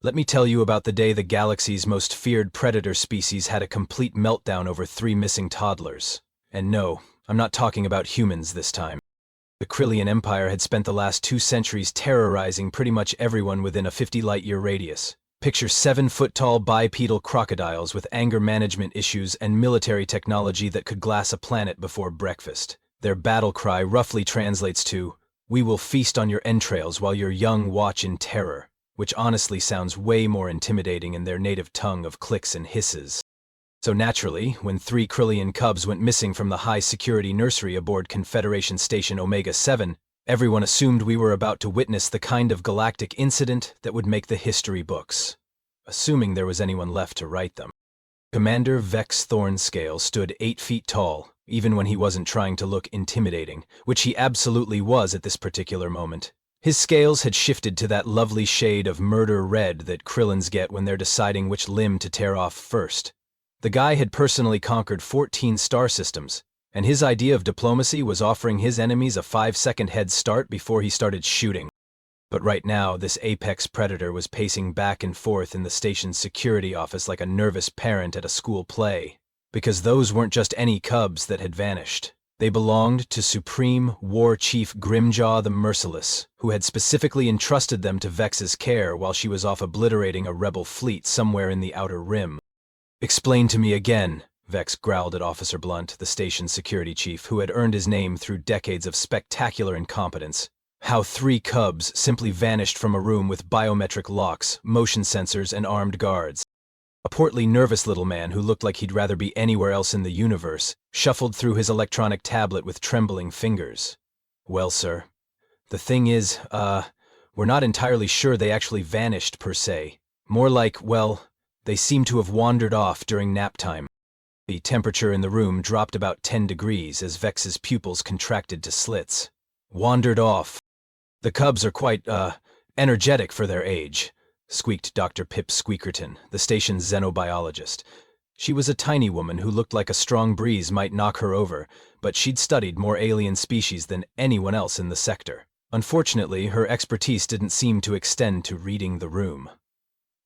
Let me tell you about the day the galaxy's most feared predator species had a complete meltdown over 3 missing toddlers. And no, I'm not talking about humans this time. The Krillian Empire had spent the last 2 centuries terrorizing pretty much everyone within a 50 light-year radius. Picture 7-foot-tall bipedal crocodiles with anger management issues and military technology that could glass a planet before breakfast. Their battle cry roughly translates to, "We will feast on your entrails while your young watch in terror," which honestly sounds way more intimidating in their native tongue of clicks and hisses. So naturally, when 3 Krillian cubs went missing from the high-security nursery aboard Confederation Station Omega-7, everyone assumed we were about to witness the kind of galactic incident that would make the history books. Assuming there was anyone left to write them. Commander Vex Thornscale stood 8 feet tall, even when he wasn't trying to look intimidating, which he absolutely was at this particular moment. His scales had shifted to that lovely shade of murder red that Krillins get when they're deciding which limb to tear off first. The guy had personally conquered 14 star systems, and his idea of diplomacy was offering his enemies a 5-second head start before he started shooting. But right now, this apex predator was pacing back and forth in the station's security office like a nervous parent at a school play. Because those weren't just any cubs that had vanished. They belonged to Supreme War Chief Grimjaw the Merciless, who had specifically entrusted them to Vex's care while she was off obliterating a rebel fleet somewhere in the Outer Rim. "Explain to me again," Vex growled at Officer Blunt, the station's security chief, who had earned his name through decades of spectacular incompetence, "how 3 cubs simply vanished from a room with biometric locks, motion sensors, and armed guards." A portly, nervous little man who looked like he'd rather be anywhere else in the universe shuffled through his electronic tablet with trembling fingers. "Well, sir, the thing is, we're not entirely sure they actually vanished per se. More like, well, they seem to have wandered off during nap time." The temperature in the room dropped about 10 degrees as Vex's pupils contracted to slits. "Wandered off. The cubs are quite, energetic for their age," squeaked Dr. Pip Squeakerton, the station's xenobiologist. She was a tiny woman who looked like a strong breeze might knock her over, but she'd studied more alien species than anyone else in the sector. Unfortunately, her expertise didn't seem to extend to reading the room.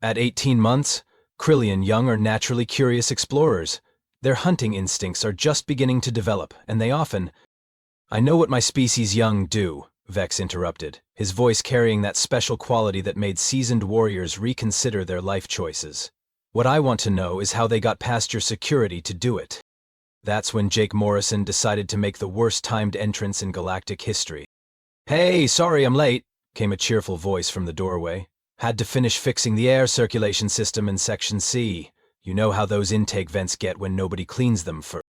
At 18 months, Krillian young are naturally curious explorers. Their hunting instincts are just beginning to develop, and they often— "I know what my species young do," Vex interrupted, his voice carrying that special quality that made seasoned warriors reconsider their life choices. "What I want to know is how they got past your security to do it." That's when Jake Morrison decided to make the worst-timed entrance in galactic history. "Hey, sorry I'm late," came a cheerful voice from the doorway. "Had to finish fixing the air circulation system in Section C. You know how those intake vents get when nobody cleans them first."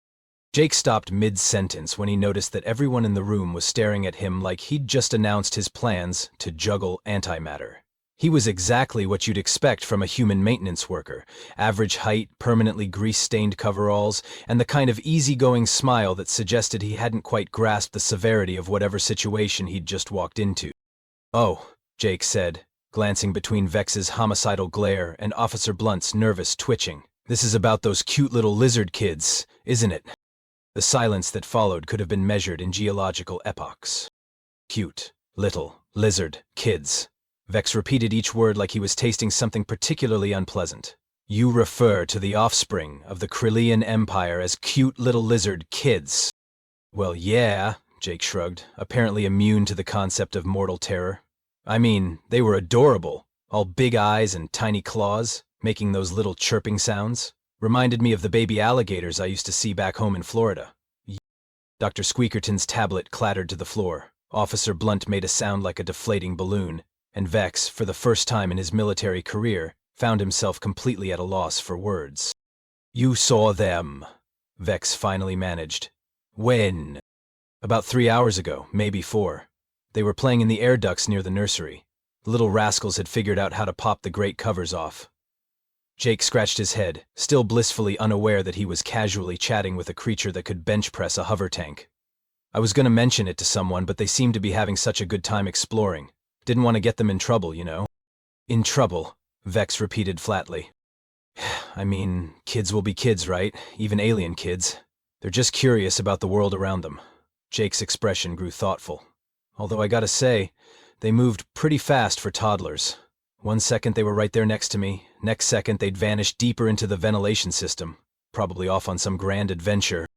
Jake stopped mid-sentence when he noticed that everyone in the room was staring at him like he'd just announced his plans to juggle antimatter. He was exactly what you'd expect from a human maintenance worker. Average height, permanently grease-stained coveralls, and the kind of easygoing smile that suggested he hadn't quite grasped the severity of whatever situation he'd just walked into. "Oh," Jake said, glancing between Vex's homicidal glare and Officer Blunt's nervous twitching. "This is about those cute little lizard kids, isn't it?" The silence that followed could have been measured in geological epochs. "Cute, little, lizard, kids." Vex repeated each word like he was tasting something particularly unpleasant. "You refer to the offspring of the Krillian Empire as cute little lizard kids." "Well, yeah," Jake shrugged, apparently immune to the concept of mortal terror. "I mean, they were adorable, all big eyes and tiny claws, making those little chirping sounds. Reminded me of the baby alligators I used to see back home in Florida." Dr. Squeakerton's tablet clattered to the floor. Officer Blunt made a sound like a deflating balloon, and Vex, for the first time in his military career, found himself completely at a loss for words. "You saw them," Vex finally managed. "When?" "About 3 hours ago, maybe 4. They were playing in the air ducts near the nursery. The little rascals had figured out how to pop the grate covers off." Jake scratched his head, still blissfully unaware that he was casually chatting with a creature that could bench press a hover tank. "I was going to mention it to someone, but they seemed to be having such a good time exploring. Didn't want to get them in trouble, you know." "In trouble," Vex repeated flatly. "I mean, kids will be kids, right? Even alien kids. They're just curious about the world around them." Jake's expression grew thoughtful. "Although I gotta say, they moved pretty fast for toddlers. One second they were right there next to me, next second they'd vanished deeper into the ventilation system, probably off on some grand adventure.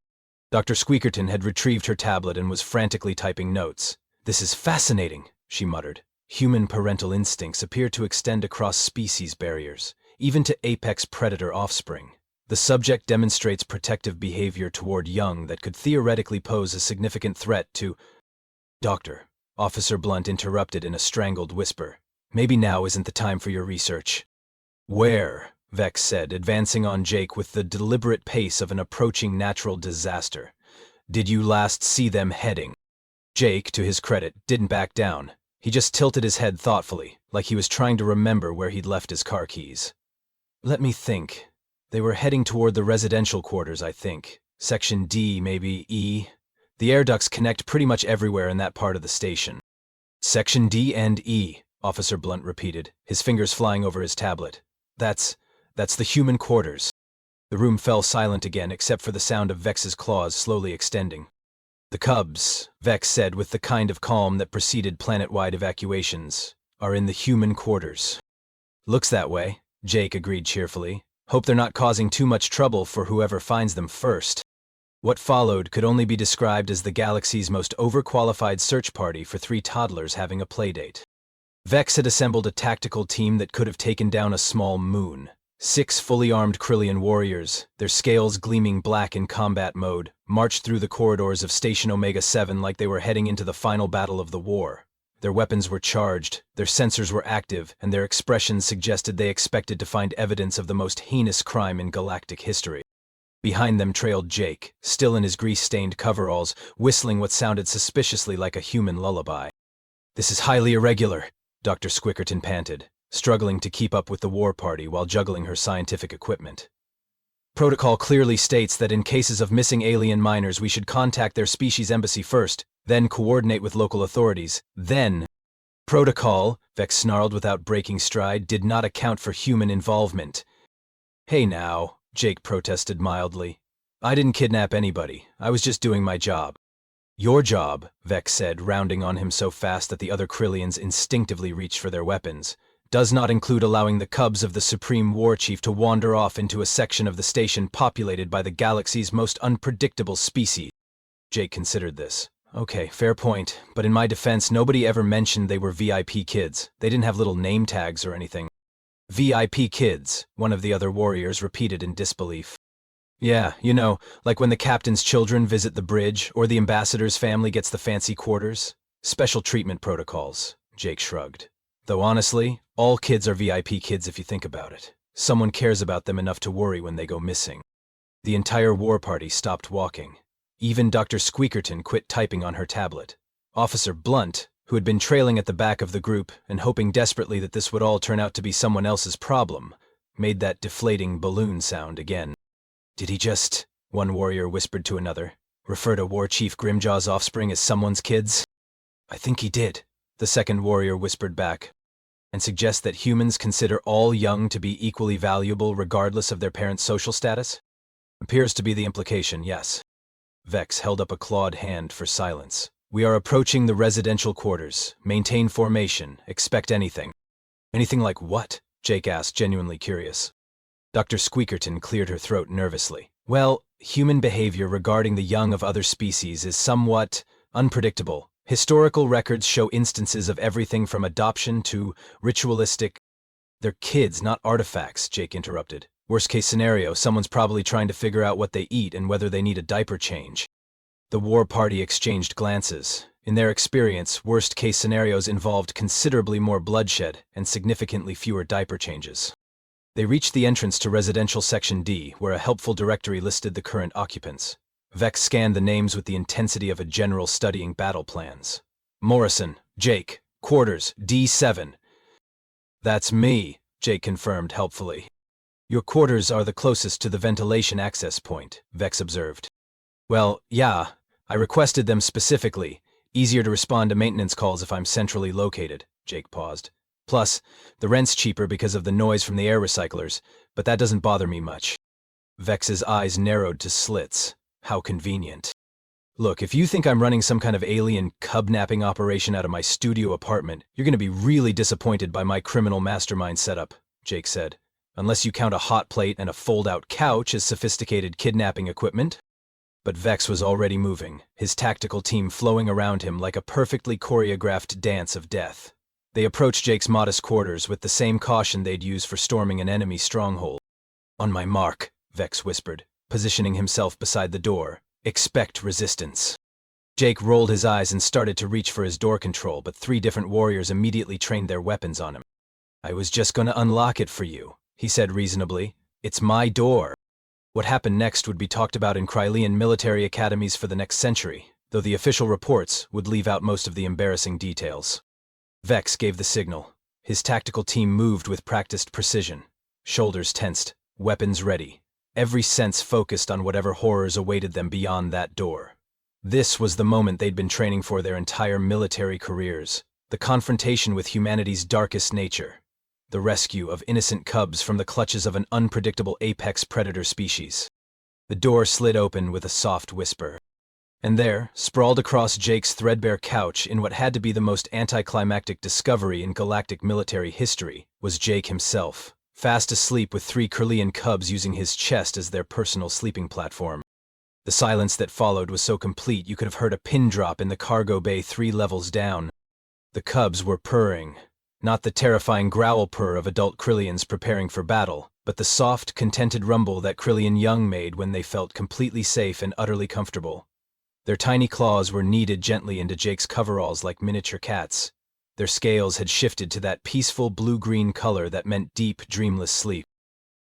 Dr. Squeakerton had retrieved her tablet and was frantically typing notes. "This is fascinating," she muttered. "Human parental instincts appear to extend across species barriers, even to apex predator offspring. The subject demonstrates protective behavior toward young that could theoretically pose a significant threat to—" "Doctor," Officer Blunt interrupted in a strangled whisper, "maybe now isn't the time for your research." "Where?" Vex said, advancing on Jake with the deliberate pace of an approaching natural disaster. "Did you last see them heading?" Jake, to his credit, didn't back down. He just tilted his head thoughtfully, like he was trying to remember where he'd left his car keys. "Let me think. They were heading toward the residential quarters, I think. Section D, maybe E. The air ducts connect pretty much everywhere in that part of the station." "Section D and E," Officer Blunt repeated, his fingers flying over his tablet. That's the human quarters." The room fell silent again except for the sound of Vex's claws slowly extending. "The Cubs," Vex said with the kind of calm that preceded planet-wide evacuations, "are in the human quarters." "Looks that way," Jake agreed cheerfully. "Hope they're not causing too much trouble for whoever finds them first." What followed could only be described as the galaxy's most overqualified search party for 3 toddlers having a playdate. Vex had assembled a tactical team that could have taken down a small moon. 6 fully armed Krillian warriors, their scales gleaming black in combat mode, marched through the corridors of Station Omega-7 like they were heading into the final battle of the war. Their weapons were charged, their sensors were active, and their expressions suggested they expected to find evidence of the most heinous crime in galactic history. Behind them trailed Jake, still in his grease-stained coveralls, whistling what sounded suspiciously like a human lullaby. "This is highly irregular," Dr. Squickerton panted, struggling to keep up with the war party while juggling her scientific equipment. "Protocol clearly states that in cases of missing alien minors we should contact their species embassy first, then coordinate with local authorities, then—" "Protocol," Vex snarled without breaking stride, "did not account for human involvement." "Hey now," Jake protested mildly. "I didn't kidnap anybody. I was just doing my job." "Your job," Vex said, rounding on him so fast that the other Krillians instinctively reached for their weapons, "does not include allowing the Cubs of the Supreme War Chief to wander off into a section of the station populated by the galaxy's most unpredictable species." Jake considered this. "Okay, fair point, but in my defense, nobody ever mentioned they were VIP kids. They didn't have little name tags or anything." "VIP kids," one of the other warriors repeated in disbelief. "Yeah, like when the captain's children visit the bridge, or the ambassador's family gets the fancy quarters. Special treatment protocols," Jake shrugged. "Though honestly, all kids are VIP kids if you think about it. Someone cares about them enough to worry when they go missing." The entire war party stopped walking. Even Dr. Squeakerton quit typing on her tablet. Officer Blunt, who had been trailing at the back of the group and hoping desperately that this would all turn out to be someone else's problem, made that deflating balloon sound again. "Did he just," one warrior whispered to another, "refer to War Chief Grimjaw's offspring as someone's kids?" "I think he did," the second warrior whispered back. "And suggest that humans consider all young to be equally valuable regardless of their parents' social status?" "Appears to be the implication, yes." Vex held up a clawed hand for silence. "We are approaching the residential quarters. Maintain formation. Expect anything." "Anything like what?" Jake asked, genuinely curious. Dr. Squeakerton cleared her throat nervously. "Well, human behavior regarding the young of other species is somewhat unpredictable. Historical records show instances of everything from adoption to ritualistic—" "They're kids, not artifacts," Jake interrupted. "Worst case scenario, someone's probably trying to figure out what they eat and whether they need a diaper change." The war party exchanged glances. In their experience, worst case scenarios involved considerably more bloodshed and significantly fewer diaper changes. They reached the entrance to Residential Section D, where a helpful directory listed the current occupants. Vex scanned the names with the intensity of a general studying battle plans. "Morrison, Jake, quarters, D7. "That's me," Jake confirmed helpfully. "Your quarters are the closest to the ventilation access point," Vex observed. "Well, yeah, I requested them specifically. Easier to respond to maintenance calls if I'm centrally located," Jake paused. "Plus, the rent's cheaper because of the noise from the air recyclers, but that doesn't bother me much." Vex's eyes narrowed to slits. How convenient. Look, if you think I'm running some kind of alien cub-napping operation out of my studio apartment, you're going to be really disappointed by my criminal mastermind setup, Jake said. Unless you count a hot plate and a fold-out couch as sophisticated kidnapping equipment. But Vex was already moving, his tactical team flowing around him like a perfectly choreographed dance of death. They approached Jake's modest quarters with the same caution they'd use for storming an enemy stronghold. On my mark, Vex whispered, positioning himself beside the door. Expect resistance. Jake rolled his eyes and started to reach for his door control, but 3 different warriors immediately trained their weapons on him. I was just gonna unlock it for you, he said reasonably. It's my door. What happened next would be talked about in Krylean military academies for the next century, though the official reports would leave out most of the embarrassing details. Vex gave the signal. His tactical team moved with practiced precision. Shoulders tensed, weapons ready. Every sense focused on whatever horrors awaited them beyond that door. This was the moment they'd been training for their entire military careers, the confrontation with humanity's darkest nature, the rescue of innocent cubs from the clutches of an unpredictable apex predator species. The door slid open with a soft whisper. And there, sprawled across Jake's threadbare couch in what had to be the most anticlimactic discovery in galactic military history, was Jake himself. Fast asleep with 3 Krylean cubs using his chest as their personal sleeping platform. The silence that followed was so complete you could have heard a pin drop in the cargo bay 3 levels down. The cubs were purring, not the terrifying growl purr of adult Kryleans preparing for battle, but the soft, contented rumble that Krylean young made when they felt completely safe and utterly comfortable. Their tiny claws were kneaded gently into Jake's coveralls like miniature cats. Their scales had shifted to that peaceful blue-green color that meant deep, dreamless sleep.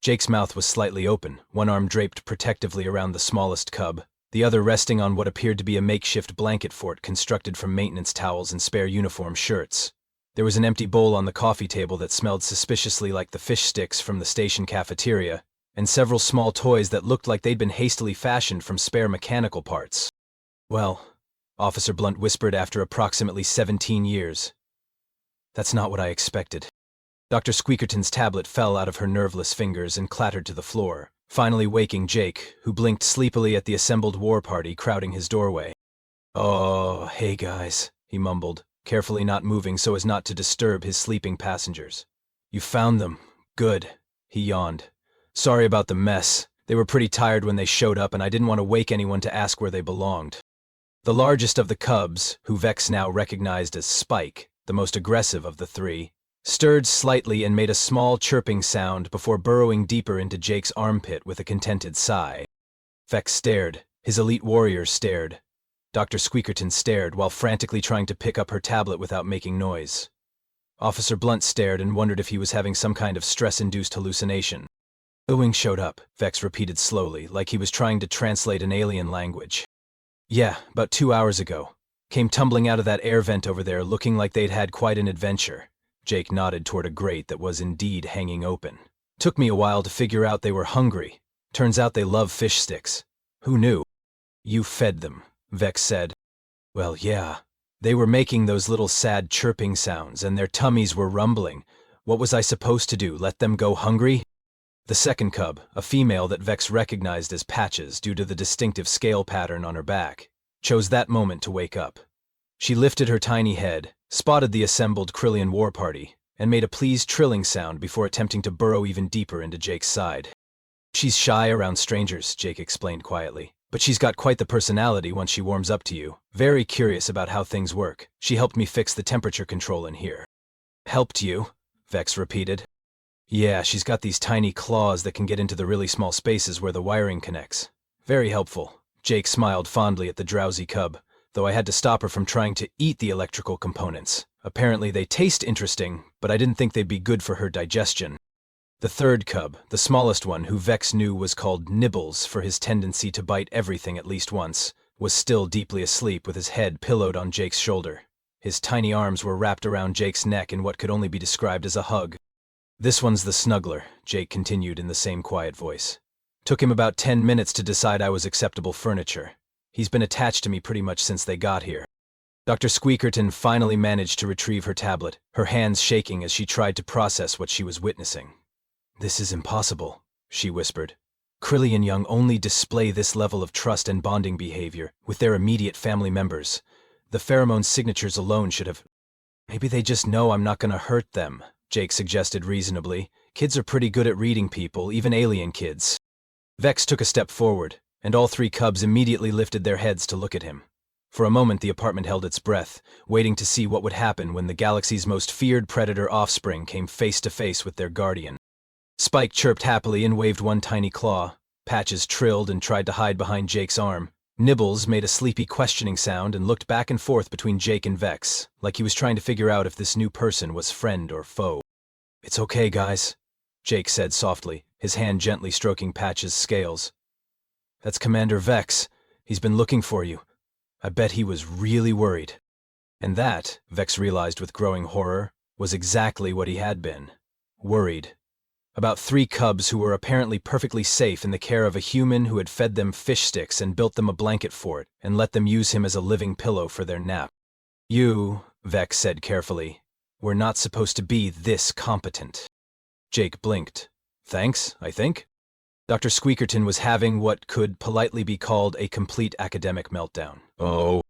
Jake's mouth was slightly open, one arm draped protectively around the smallest cub, the other resting on what appeared to be a makeshift blanket fort constructed from maintenance towels and spare uniform shirts. There was an empty bowl on the coffee table that smelled suspiciously like the fish sticks from the station cafeteria, and several small toys that looked like they'd been hastily fashioned from spare mechanical parts. Well, Officer Blunt whispered after approximately 17 years. That's not what I expected. Dr. Squeakerton's tablet fell out of her nerveless fingers and clattered to the floor, finally waking Jake, who blinked sleepily at the assembled war party crowding his doorway. Oh, hey guys, he mumbled, carefully not moving so as not to disturb his sleeping passengers. You found them. Good, he yawned. Sorry about the mess. They were pretty tired when they showed up and I didn't want to wake anyone to ask where they belonged. The largest of the cubs, who Vex now recognized as Spike, the most aggressive of the 3, stirred slightly and made a small chirping sound before burrowing deeper into Jake's armpit with a contented sigh. Vex stared. His elite warriors stared. Dr. Squeakerton stared while frantically trying to pick up her tablet without making noise. Officer Blunt stared and wondered if he was having some kind of stress-induced hallucination. Ewing showed up, Vex repeated slowly, like he was trying to translate an alien language. Yeah, about 2 hours ago. Came tumbling out of that air vent over there looking like they'd had quite an adventure. Jake nodded toward a grate that was indeed hanging open. Took me a while to figure out they were hungry. Turns out they love fish sticks. Who knew? You fed them, Vex said. Well, yeah. They were making those little sad chirping sounds and their tummies were rumbling. What was I supposed to do, let them go hungry? The second cub, a female that Vex recognized as Patches due to the distinctive scale pattern on her back, chose that moment to wake up. She lifted her tiny head, spotted the assembled Krylean war party, and made a pleased trilling sound before attempting to burrow even deeper into Jake's side. She's shy around strangers, Jake explained quietly, but she's got quite the personality once she warms up to you. Very curious about how things work. She helped me fix the temperature control in here. Helped you? Vex repeated. Yeah, she's got these tiny claws that can get into the really small spaces where the wiring connects. Very helpful. Jake smiled fondly at the drowsy cub, though I had to stop her from trying to eat the electrical components. Apparently they taste interesting, but I didn't think they'd be good for her digestion. The third cub, the smallest one, who Vex knew was called Nibbles for his tendency to bite everything at least once, was still deeply asleep with his head pillowed on Jake's shoulder. His tiny arms were wrapped around Jake's neck in what could only be described as a hug. This one's the snuggler, Jake continued in the same quiet voice. Took him about 10 minutes to decide I was acceptable furniture. He's been attached to me pretty much since they got here. Dr. Squeakerton finally managed to retrieve her tablet, her hands shaking as she tried to process what she was witnessing. This is impossible, she whispered. Krillian young only display this level of trust and bonding behavior with their immediate family members. The pheromone signatures alone should have... Maybe they just know I'm not gonna hurt them, Jake suggested reasonably. Kids are pretty good at reading people, even alien kids. Vex took a step forward, and all three cubs immediately lifted their heads to look at him. For a moment the apartment held its breath, waiting to see what would happen when the galaxy's most feared predator offspring came face to face with their guardian. Spike chirped happily and waved one tiny claw. Patches trilled and tried to hide behind Jake's arm. Nibbles made a sleepy questioning sound and looked back and forth between Jake and Vex, like he was trying to figure out if this new person was friend or foe. "It's okay, guys," Jake said softly, his hand gently stroking Patch's scales. "That's Commander Vex. He's been looking for you. I bet he was really worried." And that, Vex realized with growing horror, was exactly what he had been. Worried. About three cubs who were apparently perfectly safe in the care of a human who had fed them fish sticks and built them a blanket fort and let them use him as a living pillow for their nap. "You," Vex said carefully, "were not supposed to be this competent." Jake blinked. "Thanks, I think?" Dr. Squeakerton was having what could politely be called a complete academic meltdown. "Oh.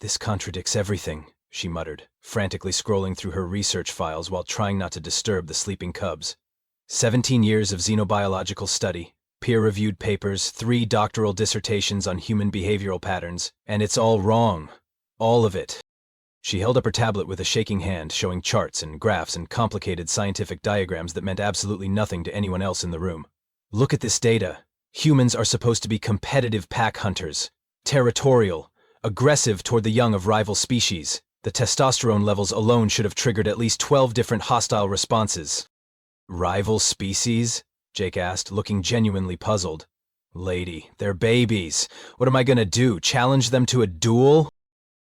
This contradicts everything," she muttered, frantically scrolling through her research files while trying not to disturb the sleeping cubs. 17 years of xenobiological study, peer-reviewed papers, 3 doctoral dissertations on human behavioral patterns, and it's all wrong. All of it. She held up her tablet with a shaking hand, showing charts and graphs and complicated scientific diagrams that meant absolutely nothing to anyone else in the room. "Look at this data. Humans are supposed to be competitive pack hunters, territorial, aggressive toward the young of rival species. The testosterone levels alone should have triggered at least 12 different hostile responses." "Rival species?" Jake asked, looking genuinely puzzled. "Lady, they're babies. What am I gonna do, challenge them to a duel?"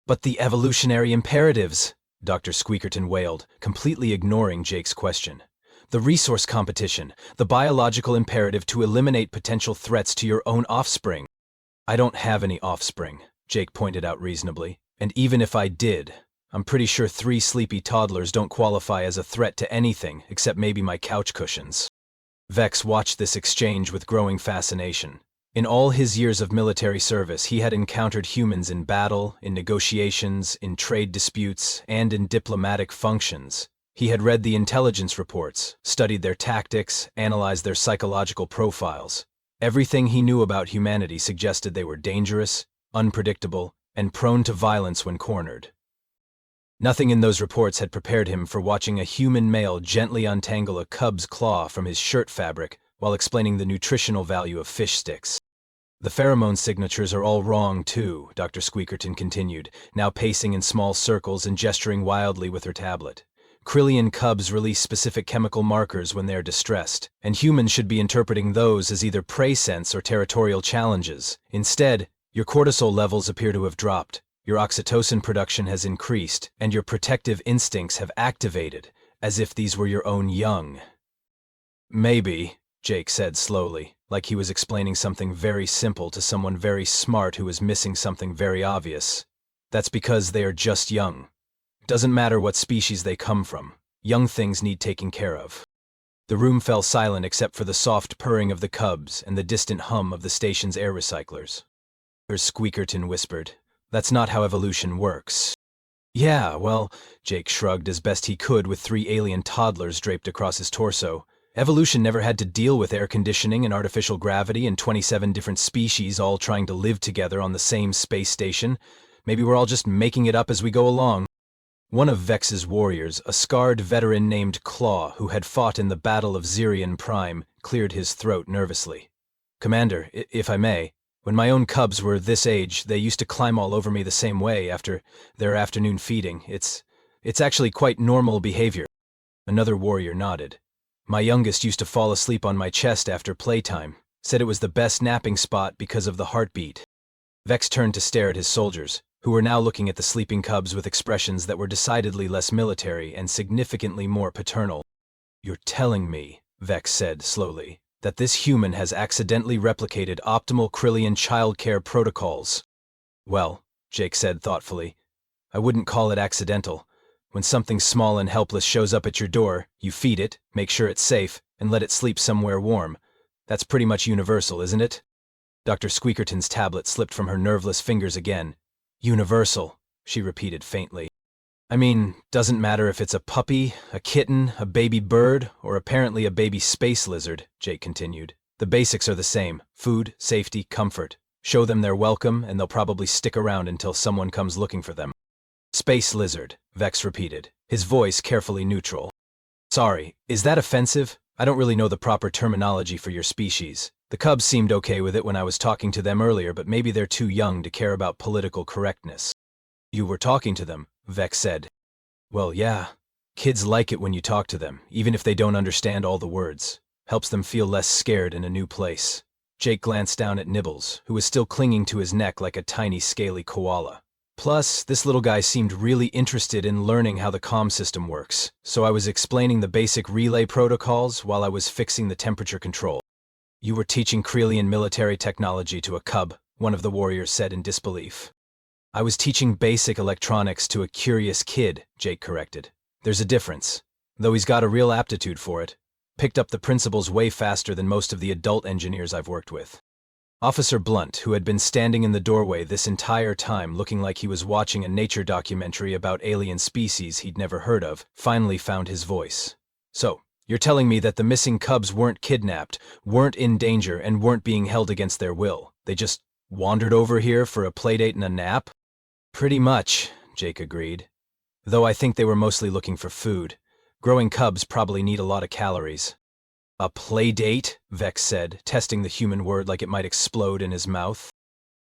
"But the evolutionary imperatives," Dr. Squeakerton wailed, completely ignoring Jake's question. "The resource competition, the biological imperative to eliminate potential threats to your own offspring." "I don't have any offspring," Jake pointed out reasonably. "And even if I did, I'm pretty sure 3 sleepy toddlers don't qualify as a threat to anything except maybe my couch cushions." Vex watched this exchange with growing fascination. In all his years of military service, he had encountered humans in battle, in negotiations, in trade disputes, and in diplomatic functions. He had read the intelligence reports, studied their tactics, analyzed their psychological profiles. Everything he knew about humanity suggested they were dangerous, unpredictable, and prone to violence when cornered. Nothing in those reports had prepared him for watching a human male gently untangle a cub's claw from his shirt fabric while explaining the nutritional value of fish sticks. "The pheromone signatures are all wrong, too," Dr. Squeakerton continued, now pacing in small circles and gesturing wildly with her tablet. "Krillian cubs release specific chemical markers when they are distressed, and humans should be interpreting those as either prey scents or territorial challenges. Instead, your cortisol levels appear to have dropped. Your oxytocin production has increased, and your protective instincts have activated, as if these were your own young." "Maybe," Jake said slowly, like he was explaining something very simple to someone very smart who was missing something very obvious. "That's because they are just young. Doesn't matter what species they come from. Young things need taking care of." The room fell silent except for the soft purring of the cubs and the distant hum of the station's air recyclers. Squeakerton whispered, "That's not how evolution works." "Yeah, well," Jake shrugged as best he could with 3 alien toddlers draped across his torso. "Evolution never had to deal with air conditioning and artificial gravity and 27 different species all trying to live together on the same space station. Maybe we're all just making it up as we go along." One of Vex's warriors, a scarred veteran named Claw, who had fought in the Battle of Xerion Prime, cleared his throat nervously. "Commander, if I may, when my own cubs were this age, they used to climb all over me the same way after their afternoon feeding. It's actually quite normal behavior." Another warrior nodded. "My youngest used to fall asleep on my chest after playtime, said it was the best napping spot because of the heartbeat." Vex turned to stare at his soldiers, who were now looking at the sleeping cubs with expressions that were decidedly less military and significantly more paternal. "You're telling me," Vex said slowly, "that this human has accidentally replicated optimal Krillian childcare protocols." "Well," Jake said thoughtfully, "I wouldn't call it accidental. When something small and helpless shows up at your door, you feed it, make sure it's safe, and let it sleep somewhere warm. That's pretty much universal, isn't it? Dr. Squeakerton's tablet slipped from her nerveless fingers again. Universal, she repeated faintly. I mean, doesn't matter if it's a puppy, a kitten, a baby bird, or apparently a baby space lizard, Jake continued. The basics are the same: food, safety, comfort. Show them they're welcome, and they'll probably stick around until someone comes looking for them. Space lizard, Vex repeated, his voice carefully neutral. Sorry, is that offensive? I don't really know the proper terminology for your species. The cubs seemed okay with it when I was talking to them earlier, but maybe they're too young to care about political correctness. You were talking to them, Vex said. Well, yeah. Kids like it when you talk to them, even if they don't understand all the words. Helps them feel less scared in a new place. Jake glanced down at Nibbles, who was still clinging to his neck like a tiny scaly koala. Plus, this little guy seemed really interested in learning how the comm system works, so I was explaining the basic relay protocols while I was fixing the temperature control. You were teaching Krelian military technology to a cub, one of the warriors said in disbelief. I was teaching basic electronics to a curious kid, Jake corrected. There's a difference. Though he's got a real aptitude for it. Picked up the principles way faster than most of the adult engineers I've worked with. Officer Blunt, who had been standing in the doorway this entire time looking like he was watching a nature documentary about alien species he'd never heard of, finally found his voice. So, you're telling me that the missing cubs weren't kidnapped, weren't in danger, and weren't being held against their will? They just wandered over here for a playdate and a nap? Pretty much, Jake agreed. Though I think they were mostly looking for food. Growing cubs probably need a lot of calories. A playdate? Vex said, testing the human word like it might explode in his mouth.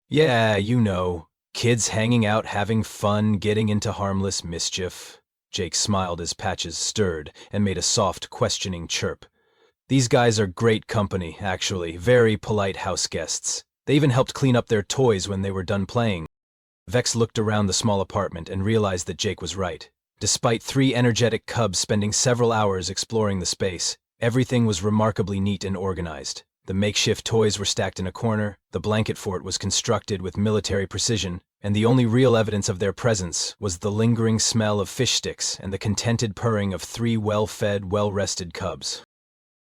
Yeah, you know. Kids hanging out, having fun, getting into harmless mischief. Jake smiled as Patches stirred and made a soft, questioning chirp. These guys are great company, actually, very polite house guests. They even helped clean up their toys when they were done playing. Vex looked around the small apartment and realized that Jake was right. Despite 3 energetic cubs spending several hours exploring the space, everything was remarkably neat and organized. The makeshift toys were stacked in a corner, the blanket fort was constructed with military precision, and the only real evidence of their presence was the lingering smell of fish sticks and the contented purring of 3 well-fed, well-rested cubs.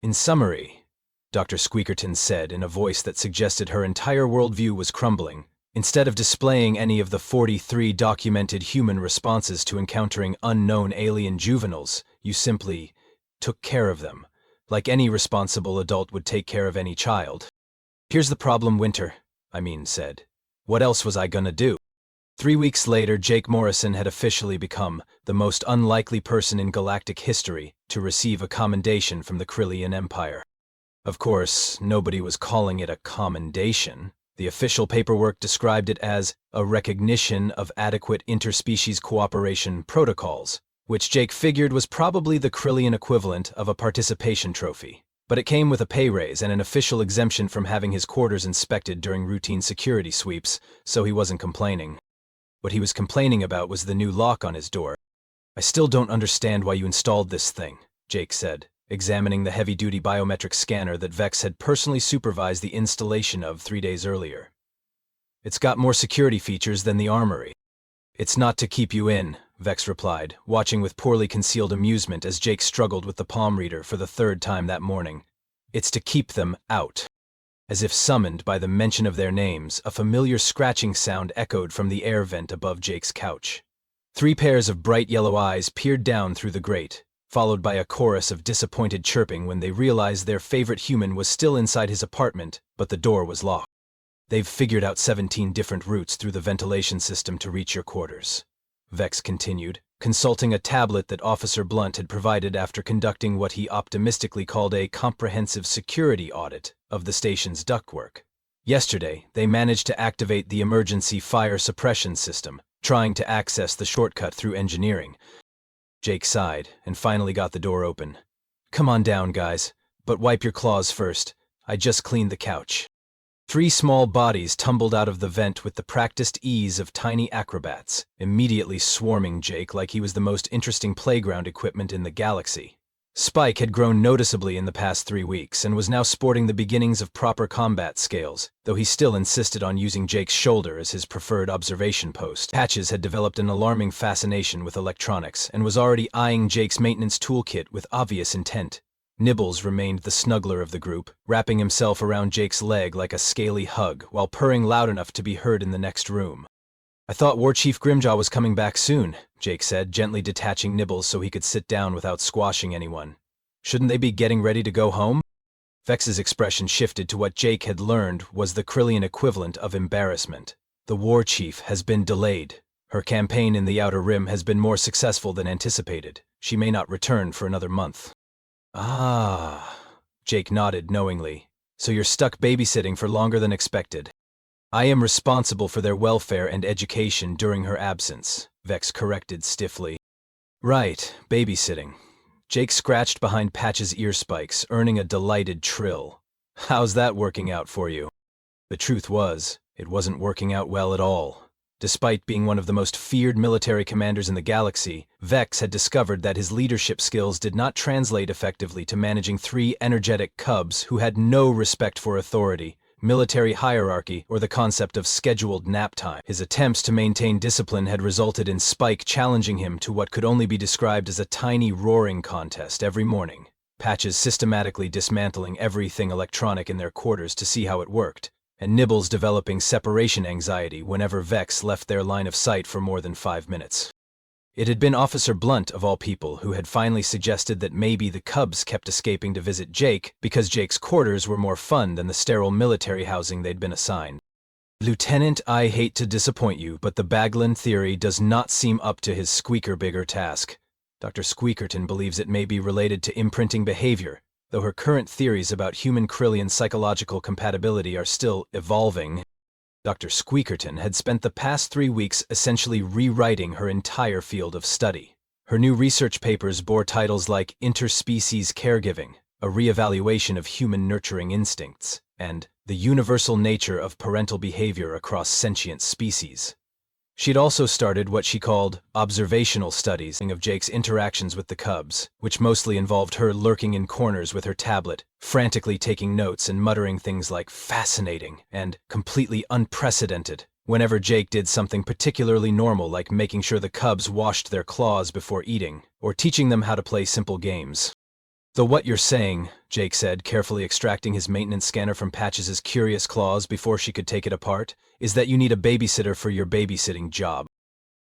In summary, Dr. Squeakerton said in a voice that suggested her entire worldview was crumbling, instead of displaying any of the 43 documented human responses to encountering unknown alien juveniles, you simply took care of them, like any responsible adult would take care of any child. Here's the problem, Winter, said. What else was I gonna do? 3 weeks later, Jake Morrison had officially become the most unlikely person in galactic history to receive a commendation from the Krelian Empire. Of course, nobody was calling it a commendation. The official paperwork described it as a recognition of adequate interspecies cooperation protocols, which Jake figured was probably the Krelian equivalent of a participation trophy. But it came with a pay raise and an official exemption from having his quarters inspected during routine security sweeps, so he wasn't complaining. What he was complaining about was the new lock on his door. I still don't understand why you installed this thing, Jake said, examining the heavy-duty biometric scanner that Vex had personally supervised the installation of 3 days earlier. It's got more security features than the armory. It's not to keep you in, Vex replied, watching with poorly concealed amusement as Jake struggled with the palm reader for the 3rd time that morning. It's to keep them out. As if summoned by the mention of their names, a familiar scratching sound echoed from the air vent above Jake's couch. 3 pairs of bright yellow eyes peered down through the grate, followed by a chorus of disappointed chirping when they realized their favorite human was still inside his apartment, but the door was locked. They've figured out 17 different routes through the ventilation system to reach your quarters, Vex continued, consulting a tablet that Officer Blunt had provided after conducting what he optimistically called a comprehensive security audit of the station's ductwork. Yesterday, they managed to activate the emergency fire suppression system, trying to access the shortcut through engineering. Jake sighed and finally got the door open. Come on down, guys, but wipe your claws first. I just cleaned the couch. 3 small bodies tumbled out of the vent with the practiced ease of tiny acrobats, immediately swarming Jake like he was the most interesting playground equipment in the galaxy. Spike had grown noticeably in the past 3 weeks and was now sporting the beginnings of proper combat scales, though he still insisted on using Jake's shoulder as his preferred observation post. Patches had developed an alarming fascination with electronics and was already eyeing Jake's maintenance toolkit with obvious intent. Nibbles remained the snuggler of the group, wrapping himself around Jake's leg like a scaly hug, while purring loud enough to be heard in the next room. "I thought War Chief Grimjaw was coming back soon," Jake said, gently detaching Nibbles so he could sit down without squashing anyone. "Shouldn't they be getting ready to go home?" Vex's expression shifted to what Jake had learned was the Krillian equivalent of embarrassment. "The War Chief has been delayed. Her campaign in the Outer Rim has been more successful than anticipated. She may not return for another month." "Ah," Jake nodded knowingly. "So you're stuck babysitting for longer than expected." "I am responsible for their welfare and education during her absence," Vex corrected stiffly. "Right, babysitting." Jake scratched behind Patch's ear spikes, earning a delighted trill. "How's that working out for you?" The truth was, it wasn't working out well at all. Despite being one of the most feared military commanders in the galaxy, Vex had discovered that his leadership skills did not translate effectively to managing 3 energetic cubs who had no respect for authority, military hierarchy, or the concept of scheduled nap time. His attempts to maintain discipline had resulted in Spike challenging him to what could only be described as a tiny roaring contest every morning, Patches systematically dismantling everything electronic in their quarters to see how it worked, and Nibbles developing separation anxiety whenever Vex left their line of sight for more than 5 minutes. It had been Officer Blunt, of all people, who had finally suggested that maybe the cubs kept escaping to visit Jake because Jake's quarters were more fun than the sterile military housing they'd been assigned. "Lieutenant, I hate to disappoint you, but the Baglin theory does not seem up to his squeaker-bigger task. Dr. Squeakerton believes it may be related to imprinting behavior, though her current theories about human-Krillian psychological compatibility are still evolving." Dr. Squeakerton had spent the past 3 weeks essentially rewriting her entire field of study. Her new research papers bore titles like Interspecies Caregiving, a reevaluation of human nurturing instincts, and The Universal Nature of Parental Behavior Across Sentient Species. She'd also started what she called observational studies of Jake's interactions with the cubs, which mostly involved her lurking in corners with her tablet, frantically taking notes and muttering things like "fascinating" and "completely unprecedented" whenever Jake did something particularly normal, like making sure the cubs washed their claws before eating, or teaching them how to play simple games. "Though what you're saying," Jake said, carefully extracting his maintenance scanner from Patch's curious claws before she could take it apart, "is that you need a babysitter for your babysitting job."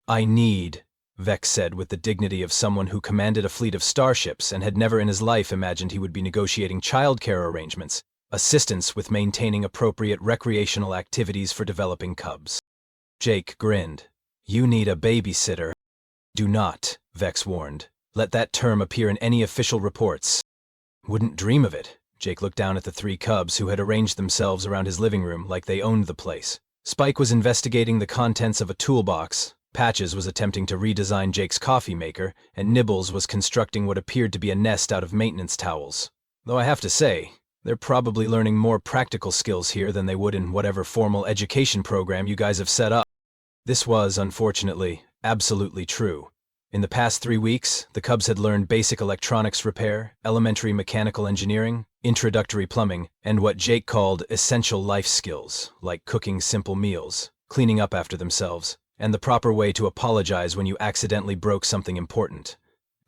"I need," Vex said with the dignity of someone who commanded a fleet of starships and had never in his life imagined he would be negotiating childcare arrangements, "assistance with maintaining appropriate recreational activities for developing cubs." Jake grinned. "You need a babysitter." "Do not," Vex warned, "let that term appear in any official reports." "Wouldn't dream of it." Jake looked down at the 3 cubs who had arranged themselves around his living room like they owned the place. Spike was investigating the contents of a toolbox, Patches was attempting to redesign Jake's coffee maker, and Nibbles was constructing what appeared to be a nest out of maintenance towels. Though I have to say, they're probably learning more practical skills here than they would in whatever formal education program you guys have set up. This was, unfortunately, absolutely true. In the past 3 weeks, the cubs had learned basic electronics repair, elementary mechanical engineering, introductory plumbing, and what Jake called essential life skills, like cooking simple meals, cleaning up after themselves, and the proper way to apologize when you accidentally broke something important.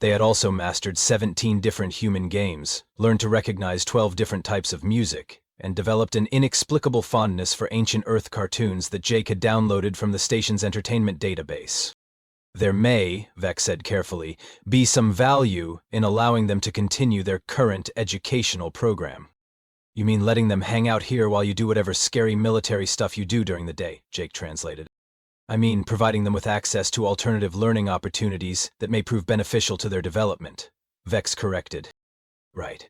They had also mastered 17 different human games, learned to recognize 12 different types of music, and developed an inexplicable fondness for ancient Earth cartoons that Jake had downloaded from the station's entertainment database. "There may," Vex said carefully, "be some value in allowing them to continue their current educational program." "You mean letting them hang out here while you do whatever scary military stuff you do during the day," Jake translated. "I mean providing them with access to alternative learning opportunities that may prove beneficial to their development," Vex corrected. "Right."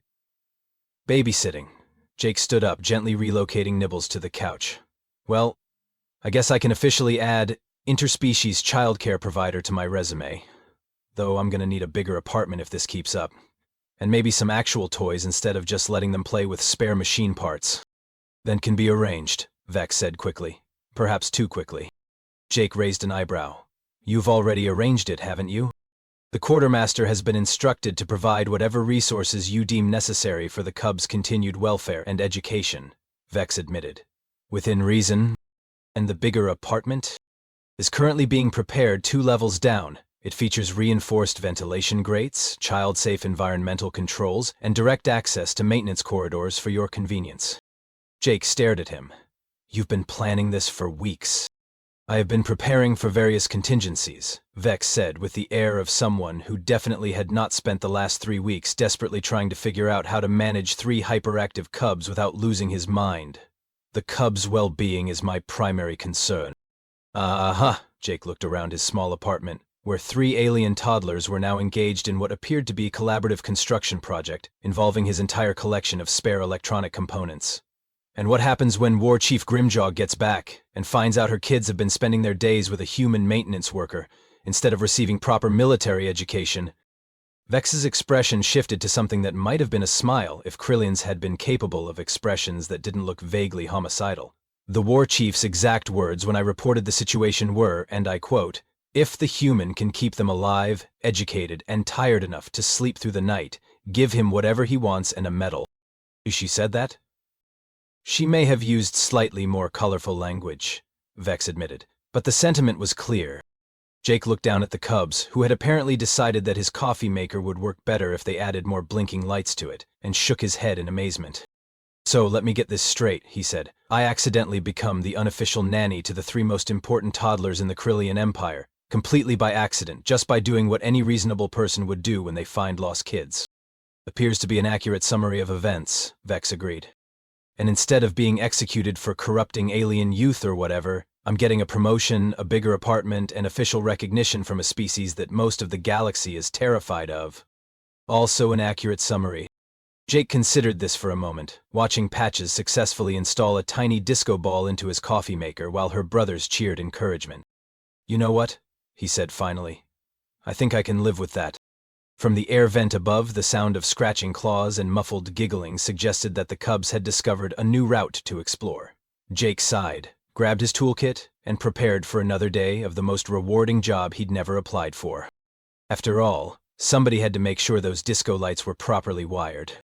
"Babysitting." Jake stood up, gently relocating Nibbles to the couch. "Well, I guess I can officially add interspecies childcare provider to my resume. Though I'm gonna need a bigger apartment if this keeps up. And maybe some actual toys instead of just letting them play with spare machine parts." "Then can be arranged," Vex said quickly. Perhaps too quickly. Jake raised an eyebrow. "You've already arranged it, haven't you?" "The quartermaster has been instructed to provide whatever resources you deem necessary for the cubs' continued welfare and education," Vex admitted. "Within reason." "And the bigger apartment?" "Is currently being prepared 2 levels down. It features reinforced ventilation grates, child-safe environmental controls, and direct access to maintenance corridors for your convenience. Jake stared at him. You've been planning this for weeks. I have been preparing for various contingencies, Vex said with the air of someone who definitely had not spent the last 3 weeks desperately trying to figure out how to manage 3 hyperactive cubs without losing his mind. The cubs' well-being is my primary concern. Jake looked around his small apartment, where 3 alien toddlers were now engaged in what appeared to be a collaborative construction project involving his entire collection of spare electronic components. And what happens when War Chief Grimjaw gets back and finds out her kids have been spending their days with a human maintenance worker instead of receiving proper military education? Vex's expression shifted to something that might have been a smile if Krillian's had been capable of expressions that didn't look vaguely homicidal. The War Chief's exact words when I reported the situation were, and I quote, "If the human can keep them alive, educated, and tired enough to sleep through the night, give him whatever he wants and a medal." She said that? She may have used slightly more colorful language, Vex admitted, but the sentiment was clear. Jake looked down at the cubs, who had apparently decided that his coffee maker would work better if they added more blinking lights to it, and shook his head in amazement. "So let me get this straight," he said. "I accidentally become the unofficial nanny to the 3 most important toddlers in the Krillian Empire, completely by accident, just by doing what any reasonable person would do when they find lost kids." "Appears to be an accurate summary of events," Vex agreed. "And instead of being executed for corrupting alien youth or whatever, I'm getting a promotion, a bigger apartment, and official recognition from a species that most of the galaxy is terrified of." Also an accurate summary. Jake considered this for a moment, watching Patches successfully install a tiny disco ball into his coffee maker while her brothers cheered encouragement. "You know what?" he said finally. "I think I can live with that." From the air vent above, the sound of scratching claws and muffled giggling suggested that the cubs had discovered a new route to explore. Jake sighed, grabbed his toolkit, and prepared for another day of the most rewarding job he'd never applied for. After all, somebody had to make sure those disco lights were properly wired.